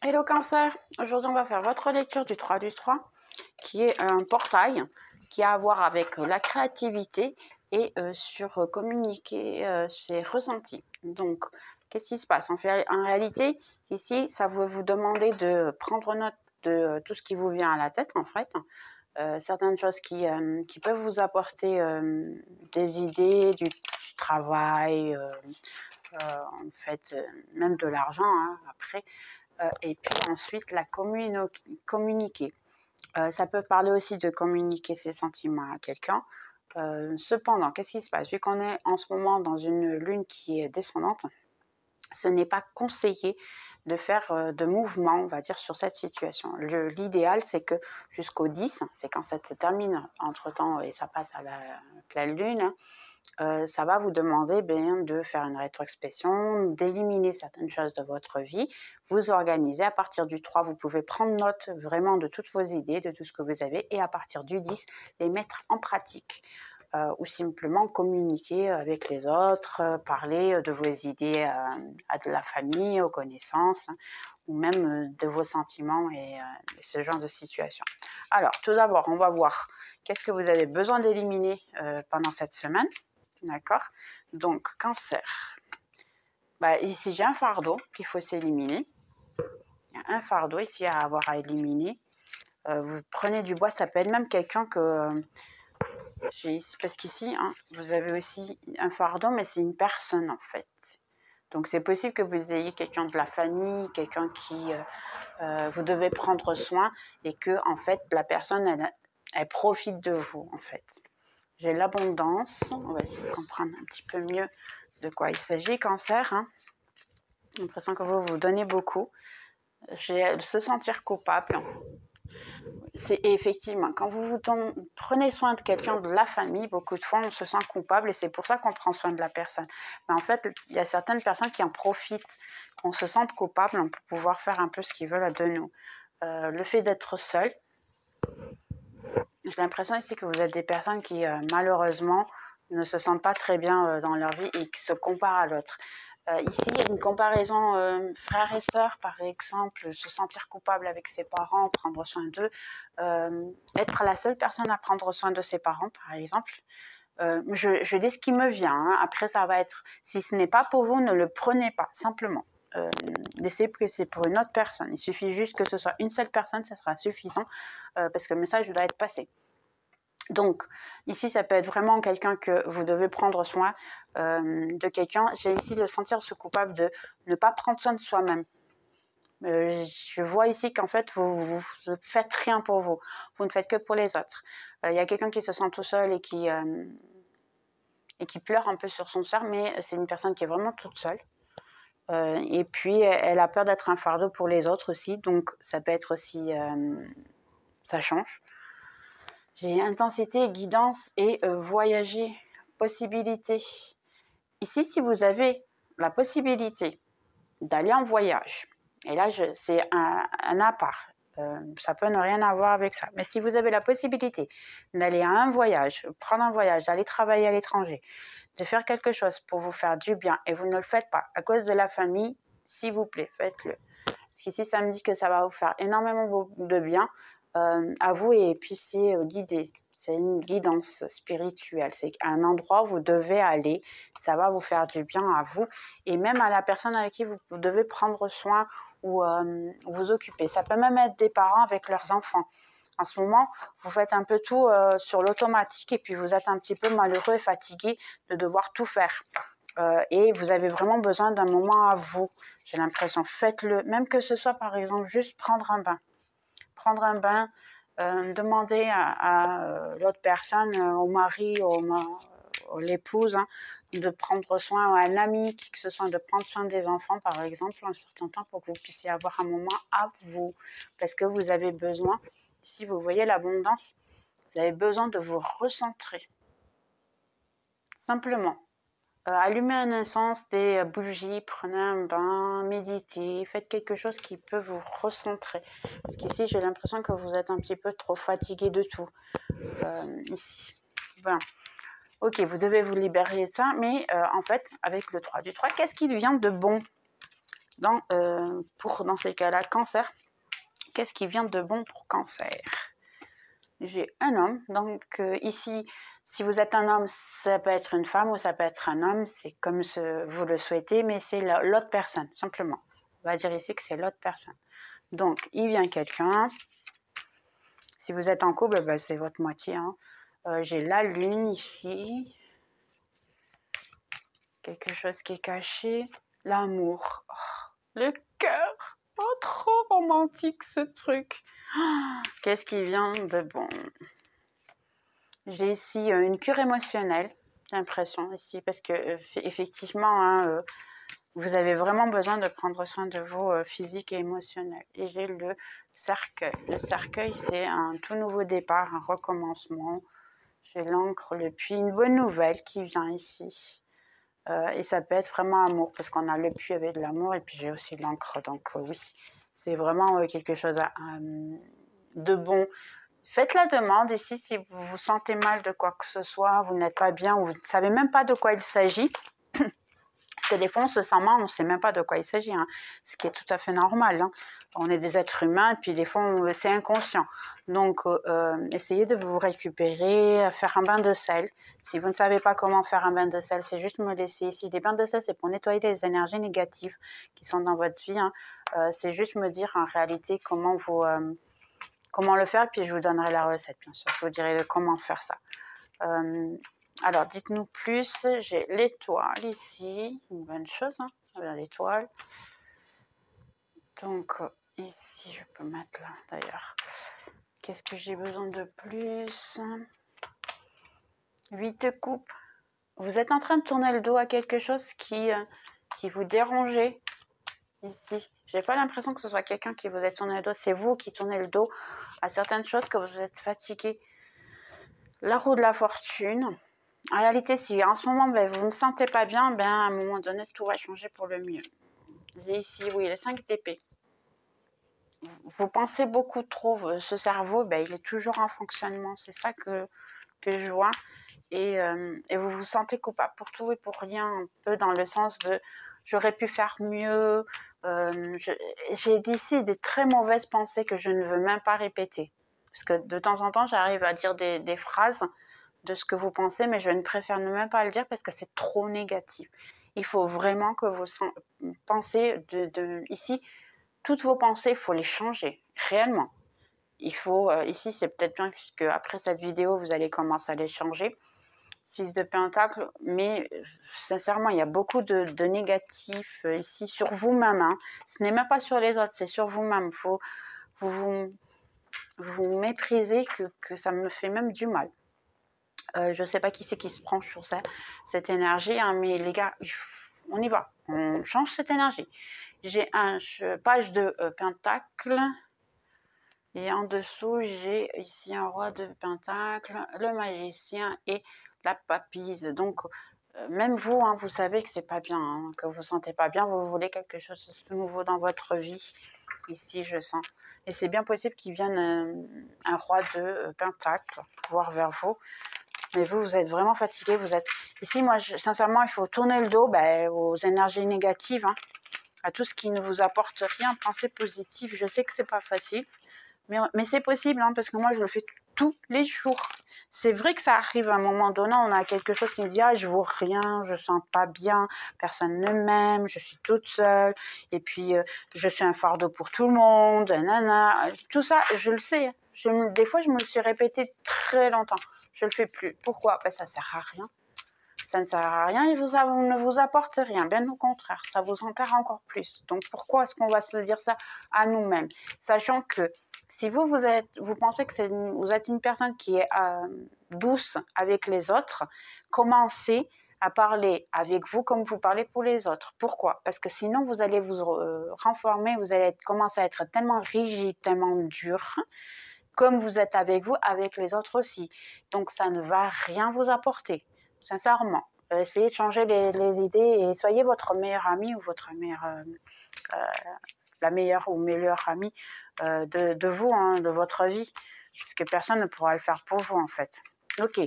Hello Cancer, aujourd'hui on va faire votre lecture du 3 du 3 qui est un portail qui a à voir avec la créativité et sur communiquer ses ressentis. Donc qu'est-ce qui se passe en réalité, ici ça va vous demander de prendre note de tout ce qui vous vient à la tête en fait. Certaines choses qui peuvent vous apporter des idées, du travail, en fait même de l'argent hein, après. Et puis ensuite, communiquer. Ça peut parler aussi de communiquer ses sentiments à quelqu'un. Cependant, qu'est-ce qui se passe? Vu qu'on est en ce moment dans une lune qui est descendante, ce n'est pas conseillé de faire de mouvements, on va dire, sur cette situation. L'idéal, c'est que jusqu'au 10, c'est quand ça se termine entre-temps et ça passe à la pleine lune, ça va vous demander de faire une rétrospection, d'éliminer certaines choses de votre vie, vous organiser. À partir du 3, vous pouvez prendre note vraiment de toutes vos idées, de tout ce que vous avez, et à partir du 10, les mettre en pratique. Ou simplement communiquer avec les autres, parler de vos idées à de la famille, aux connaissances, hein, ou même de vos sentiments et ce genre de situation. Alors, tout d'abord, on va voir qu'est-ce que vous avez besoin d'éliminer pendant cette semaine. D'accord? Donc, Cancer. Ici, j'ai un fardeau qu'il faut s'éliminer. Il y a un fardeau ici à avoir à éliminer. Vous prenez du bois, ça peut être même quelqu'un que j'ai ici, parce qu'ici, hein, vous avez aussi un fardeau, mais c'est une personne en fait. Donc, c'est possible que vous ayez quelqu'un de la famille, quelqu'un qui vous devez prendre soin et que en fait, la personne, elle profite de vous en fait. J'ai l'abondance. On va essayer de comprendre un petit peu mieux de quoi il s'agit, Cancer. Hein. J'ai l'impression que vous donnez beaucoup. J'ai se sentir coupable. C'est effectivement, quand vous prenez soin de quelqu'un de la famille, beaucoup de fois on se sent coupable et c'est pour ça qu'on prend soin de la personne. Mais en fait, il y a certaines personnes qui en profitent, qu'on se sente coupable pour pouvoir faire un peu ce qu'ils veulent de nous. Le fait d'être seul, j'ai l'impression ici que vous êtes des personnes qui malheureusement ne se sentent pas très bien dans leur vie et qui se comparent à l'autre. Ici, il y a une comparaison frères et sœurs, par exemple, se sentir coupable avec ses parents, prendre soin d'eux, être la seule personne à prendre soin de ses parents, par exemple. Je dis ce qui me vient. Hein. Après, ça va être, si ce n'est pas pour vous, ne le prenez pas, simplement. Laissez que c'est pour une autre personne. Il suffit juste que ce soit une seule personne, ça sera suffisant parce que le message doit être passé. Donc, ici, ça peut être vraiment quelqu'un que vous devez prendre soin de quelqu'un. J'ai ici le sentir se coupable de ne pas prendre soin de soi-même. Je vois ici qu'en fait, vous ne faites rien pour vous. Vous ne faites que pour les autres. Il y a quelqu'un qui se sent tout seul et qui pleure un peu sur son sort, mais c'est une personne qui est vraiment toute seule. Et puis, elle a peur d'être un fardeau pour les autres aussi. Donc, ça peut être aussi... ça change. J'ai intensité, guidance et voyager, possibilité. Ici, si vous avez la possibilité d'aller en voyage, et là, c'est un à part, ça peut ne rien avoir avec ça, mais si vous avez la possibilité d'aller à un voyage, prendre un voyage, d'aller travailler à l'étranger, de faire quelque chose pour vous faire du bien, et vous ne le faites pas à cause de la famille, s'il vous plaît, faites-le. Parce qu'ici, ça me dit que ça va vous faire énormément de bien, à vous et puis c'est guidé, c'est une guidance spirituelle, c'est un endroit où vous devez aller, ça va vous faire du bien à vous et même à la personne avec qui vous devez prendre soin ou vous occuper. Ça peut même être des parents avec leurs enfants. En ce moment, vous faites un peu tout sur l'automatique et puis vous êtes un petit peu malheureux et fatigué de devoir tout faire. Et vous avez vraiment besoin d'un moment à vous. J'ai l'impression, faites-le, même que ce soit par exemple juste prendre un bain. Prendre un bain, demander à l'autre personne, au mari, l'épouse, hein, de prendre soin, à un ami, qui que ce soit, de prendre soin des enfants, par exemple, un certain temps pour que vous puissiez avoir un moment à vous. Parce que vous avez besoin, si vous voyez l'abondance, vous avez besoin de vous recentrer. Simplement. Allumez un encens, des bougies, prenez un bain, méditez, faites quelque chose qui peut vous recentrer. Parce qu'ici, j'ai l'impression que vous êtes un petit peu trop fatigué de tout. Ici. Voilà. Ok, vous devez vous libérer de ça, mais en fait, avec le 3 du 3, qu'est-ce qui vient de bon? dans ces cas-là, cancer, qu'est-ce qui vient de bon pour cancer? J'ai un homme, donc ici, si vous êtes un homme, ça peut être une femme ou ça peut être un homme, c'est comme vous le souhaitez, mais c'est l'autre personne, simplement. On va dire ici que c'est l'autre personne. Donc, il vient quelqu'un. Si vous êtes en couple, ben, c'est votre moitié. Hein. J'ai la lune ici. Quelque chose qui est caché. L'amour. Oh, le cœur. Oh, trop romantique ce truc. Oh, qu'est-ce qui vient de bon? J'ai ici une cure émotionnelle, j'ai l'impression ici, parce que effectivement, hein, vous avez vraiment besoin de prendre soin de vous physique et émotionnel. Et j'ai le cercueil. Le cercueil, c'est un tout nouveau départ, un recommencement. J'ai l'encre, le puits, une bonne nouvelle qui vient ici. Et ça peut être vraiment amour, parce qu'on a le puits avec de l'amour, et puis j'ai aussi l'encre. Donc oui, c'est vraiment quelque chose de bon. Faites la demande ici si vous vous sentez mal de quoi que ce soit, vous n'êtes pas bien, ou vous ne savez même pas de quoi il s'agit. Parce que des fois, on se sent mal, on ne sait même pas de quoi il s'agit, hein, ce qui est tout à fait normal. Hein. On est des êtres humains, et puis des fois, c'est inconscient. Donc, essayez de vous récupérer, faire un bain de sel. Si vous ne savez pas comment faire un bain de sel, c'est juste me laisser ici. Des bains de sel, c'est pour nettoyer les énergies négatives qui sont dans votre vie. Hein. C'est juste me dire en réalité comment le faire, et puis je vous donnerai la recette, bien sûr. Je vous dirai comment faire ça. Alors, dites-nous plus. J'ai l'étoile ici. Une bonne chose, hein, l'étoile. Donc, ici, je peux mettre là, d'ailleurs. Qu'est-ce que j'ai besoin de plus? 8 coupes. Vous êtes en train de tourner le dos à quelque chose qui vous dérangeait ici. Je n'ai pas l'impression que ce soit quelqu'un qui vous ait tourné le dos. C'est vous qui tournez le dos à certaines choses, que vous êtes fatigué. La roue de la fortune. En réalité, si en ce moment, ben, vous ne sentez pas bien, ben, à un moment donné, tout va changer pour le mieux. J'ai ici, oui, les 5 d'épée. Vous pensez beaucoup trop. Ce cerveau, ben, il est toujours en fonctionnement. C'est ça que je vois. Et vous vous sentez coupable pour tout et pour rien, un peu dans le sens de j'aurais pu faire mieux. J'ai d'ici des très mauvaises pensées que je ne veux même pas répéter. Parce que de temps en temps, j'arrive à dire des phrases de ce que vous pensez, mais je ne préfère ne même pas le dire parce que c'est trop négatif. Il faut vraiment que vous pensez ici, toutes vos pensées, il faut les changer, réellement. Il faut, ici, c'est peut-être bien qu'après cette vidéo, vous allez commencer à les changer. 6 de Pentacle, mais sincèrement, il y a beaucoup de négatifs ici sur vous-même. Hein. Ce n'est même pas sur les autres, c'est sur vous-même. Il faut vous mépriser que ça me fait même du mal. Je ne sais pas qui c'est qui se branche sur cette énergie, hein, mais les gars, on y va, on change cette énergie. J'ai un page de Pentacle, et en dessous, j'ai ici un roi de Pentacle, le magicien et la papise. Donc, même vous, hein, vous savez que c'est pas bien, hein, que vous ne sentez pas bien, vous voulez quelque chose de nouveau dans votre vie. Ici, je sens. Et c'est bien possible qu'il vienne un roi de Pentacle voir vers vous. Mais vous êtes vraiment fatigué. Vous êtes ici, moi, sincèrement, il faut tourner le dos aux énergies négatives, hein, à tout ce qui ne vous apporte rien. Pensez positif. Je sais que c'est pas facile, mais c'est possible, hein, parce que moi, je le fais tous les jours. C'est vrai que ça arrive à un moment donné, on a quelque chose qui me dit « Ah, je vaux rien, je sens pas bien, personne ne m'aime, je suis toute seule, et puis je suis un fardeau pour tout le monde, nanana. » Tout ça, je le sais. Des fois, je me le suis répété très longtemps. Je le fais plus. Pourquoi? Ben, ça sert à rien. Ça ne sert à rien et ne vous apporte rien. Bien au contraire, ça vous enterre encore plus. Donc, pourquoi est-ce qu'on va se dire ça à nous-mêmes? Sachant que si vous pensez que vous êtes une personne qui est douce avec les autres, commencez à parler avec vous comme vous parlez pour les autres. Pourquoi? Parce que sinon, vous allez vous renfermer, vous allez commencer à être tellement rigide, tellement dur, comme vous êtes avec vous, avec les autres aussi. Donc, ça ne va rien vous apporter, sincèrement. Essayez de changer les idées et soyez votre meilleur ami ou votre meilleure, la meilleure ou meilleure amie de vous, hein, de votre vie. Parce que personne ne pourra le faire pour vous, en fait. Ok,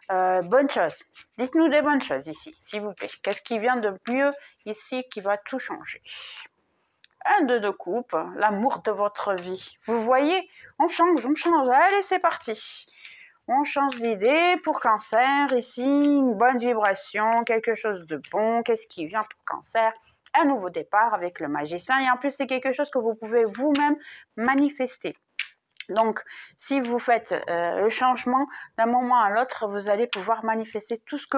bonne chose. Dites-nous des bonnes choses ici, s'il vous plaît. Qu'est-ce qui vient de mieux ici qui va tout changer? Un 2 de coupe, l'amour de votre vie. Vous voyez, on change. Allez, c'est parti. On change d'idée pour Cancer. Ici, une bonne vibration, quelque chose de bon. Qu'est-ce qui vient pour Cancer? Un nouveau départ avec le magicien. Et en plus, c'est quelque chose que vous pouvez vous-même manifester. Donc, si vous faites le changement d'un moment à l'autre, vous allez pouvoir manifester tout ce que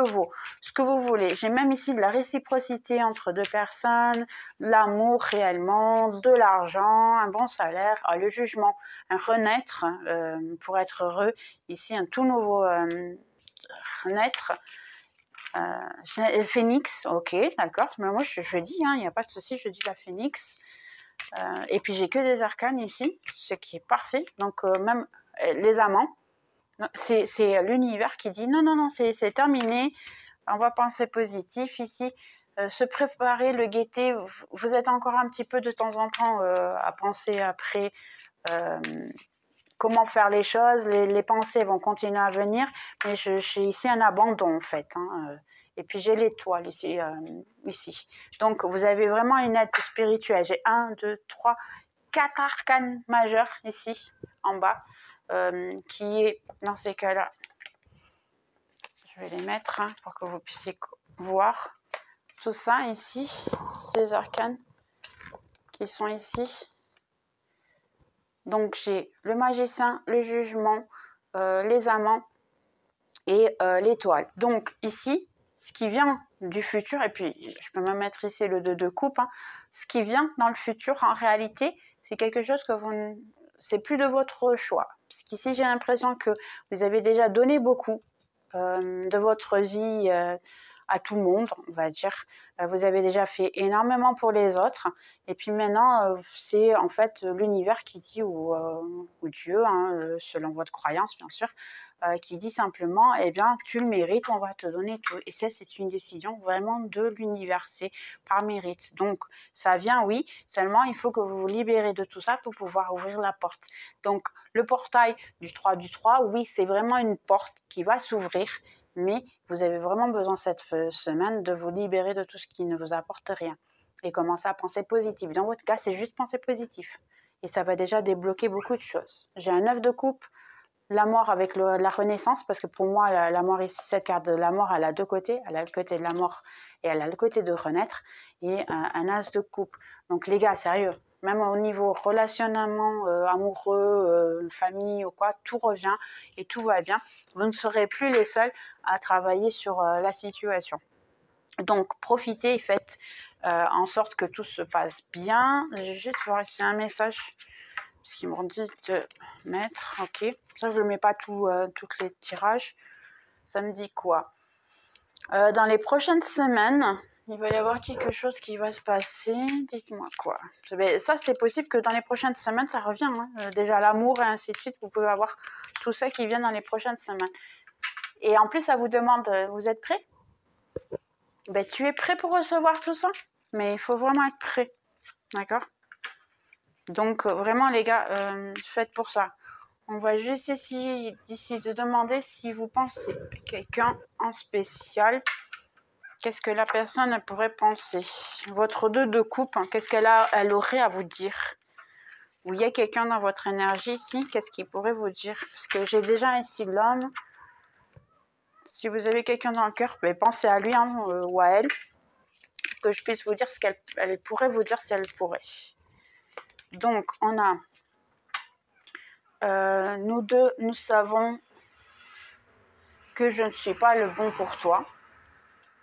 vous voulez. J'ai même ici de la réciprocité entre deux personnes, l'amour réellement, de l'argent, un bon salaire, le jugement, un renaître pour être heureux. Ici, un tout nouveau renaître. Phénix, ok, d'accord. Mais moi, je dis, il n'y a pas de souci, je dis la phénix. Et puis j'ai que des arcanes ici, ce qui est parfait. Donc même les amants, c'est l'univers qui dit non, c'est terminé. On va penser positif ici. Se préparer, le guetter. Vous êtes encore un petit peu de temps en temps à penser après comment faire les choses. Les pensées vont continuer à venir, mais j'ai ici un abandon en fait. Et puis j'ai l'étoile ici, ici. Donc vous avez vraiment une aide spirituelle. J'ai 1, 2, 3, 4 arcanes majeurs ici, en bas, qui est dans ces cas-là. Je vais les mettre pour que vous puissiez voir tout ça ici, ces arcanes qui sont ici. Donc j'ai le magicien, le jugement, les amants et l'étoile. Donc ici, ce qui vient du futur, et puis je peux même mettre ici le 2 de coupe, ce qui vient dans le futur en réalité, c'est quelque chose que c'est plus de votre choix. Parce qu'ici j'ai l'impression que vous avez déjà donné beaucoup de votre vie à tout le monde, on va dire. Vous avez déjà fait énormément pour les autres. Et puis maintenant, c'est en fait l'univers qui dit, ou Dieu, selon votre croyance bien sûr, qui dit simplement, eh bien, tu le mérites, on va te donner tout. Et ça, c'est une décision vraiment de l'univers, c'est par mérite. Donc, ça vient, oui, seulement il faut que vous vous libérez de tout ça pour pouvoir ouvrir la porte. Donc, le portail du 3 du 3, oui, c'est vraiment une porte qui va s'ouvrir, mais vous avez vraiment besoin cette semaine de vous libérer de tout ce qui ne vous apporte rien et commencer à penser positif. Dans votre cas, c'est juste penser positif. Et ça va déjà débloquer beaucoup de choses. J'ai un 9 de coupe, la mort avec la renaissance, parce que pour moi, la mort ici, cette carte de la mort, elle a deux côtés. Elle a le côté de la mort et elle a le côté de renaître. Et un as de coupe. Donc les gars, sérieux, même au niveau relationnellement, amoureux, famille ou quoi, tout revient et tout va bien. Vous ne serez plus les seuls à travailler sur la situation. Donc profitez et faites en sorte que tout se passe bien. Je vais juste voir ici un message. Parce qu'ils m'ont dit de mettre, ok. Ça, je ne le mets pas tous les tirages. Ça me dit quoi? Dans les prochaines semaines, il va y avoir quelque chose qui va se passer. Dites-moi quoi. Ça, c'est possible que dans les prochaines semaines, ça revient. Déjà, l'amour et ainsi de suite, vous pouvez avoir tout ça qui vient dans les prochaines semaines. Et en plus, ça vous demande, vous êtes prêts? Tu es prêt pour recevoir tout ça? Mais il faut vraiment être prêt. D'accord? Donc, vraiment, les gars, faites pour ça. On va juste essayer d'ici de demander si vous pensez à quelqu'un en spécial. Qu'est-ce que la personne pourrait penser? Votre 2 de coupe, qu'est-ce qu'elle aurait à vous dire? Ou il y a quelqu'un dans votre énergie ici, qu'est-ce qu'il pourrait vous dire? Parce que j'ai déjà ici l'homme. Si vous avez quelqu'un dans le cœur, pensez à lui ou à elle. Que je puisse vous dire ce qu'elle pourrait vous dire si elle pourrait. Donc, on a nous deux, nous savons que je ne suis pas le bon pour toi.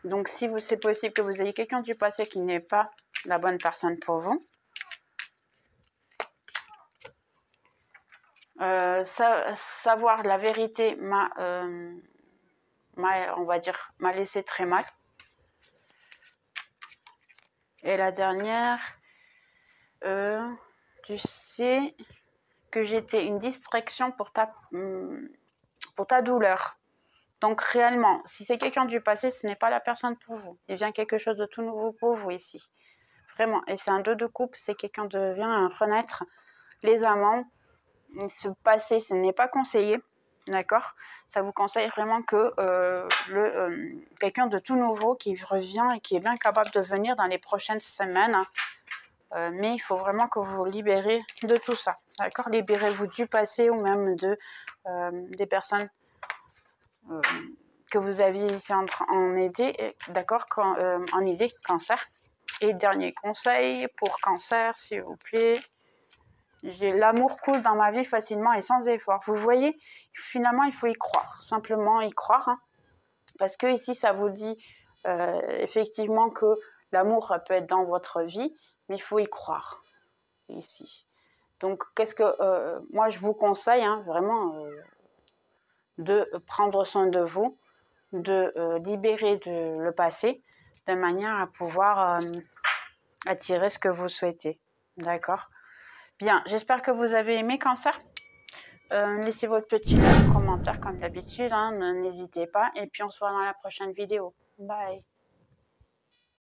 Donc, si c'est possible que vous ayez quelqu'un du passé qui n'est pas la bonne personne pour vous. Savoir la vérité m'a laissé très mal. Et la dernière, tu sais que j'étais une distraction pour ta douleur. Donc réellement, si c'est quelqu'un du passé, ce n'est pas la personne pour vous. Il vient quelque chose de tout nouveau pour vous ici. Vraiment. Et c'est un 2 de coupe, c'est quelqu'un devient un renaître. Les amants, ce passé, ce n'est pas conseillé. D'accord? Ça vous conseille vraiment que quelqu'un de tout nouveau qui revient et qui est bien capable de venir dans les prochaines semaines mais il faut vraiment que vous vous libérez de tout ça, d'accord? Libérez-vous du passé ou même des personnes que vous aviez ici en idée, d'accord? En idée, cancer. Et dernier conseil pour cancer, s'il vous plaît. L'amour coule dans ma vie facilement et sans effort. Vous voyez, finalement, il faut y croire. Simplement y croire. Hein, parce que ici, ça vous dit effectivement que l'amour peut être dans votre vie, mais il faut y croire. Ici. Donc, qu'est-ce que moi, je vous conseille, hein, vraiment, de prendre soin de vous, de libérer le passé, de manière à pouvoir attirer ce que vous souhaitez. D'accord? Bien, j'espère que vous avez aimé Cancer. Laissez votre petit like, commentaire comme d'habitude, hein, n'hésitez pas. Et puis on se voit dans la prochaine vidéo. Bye!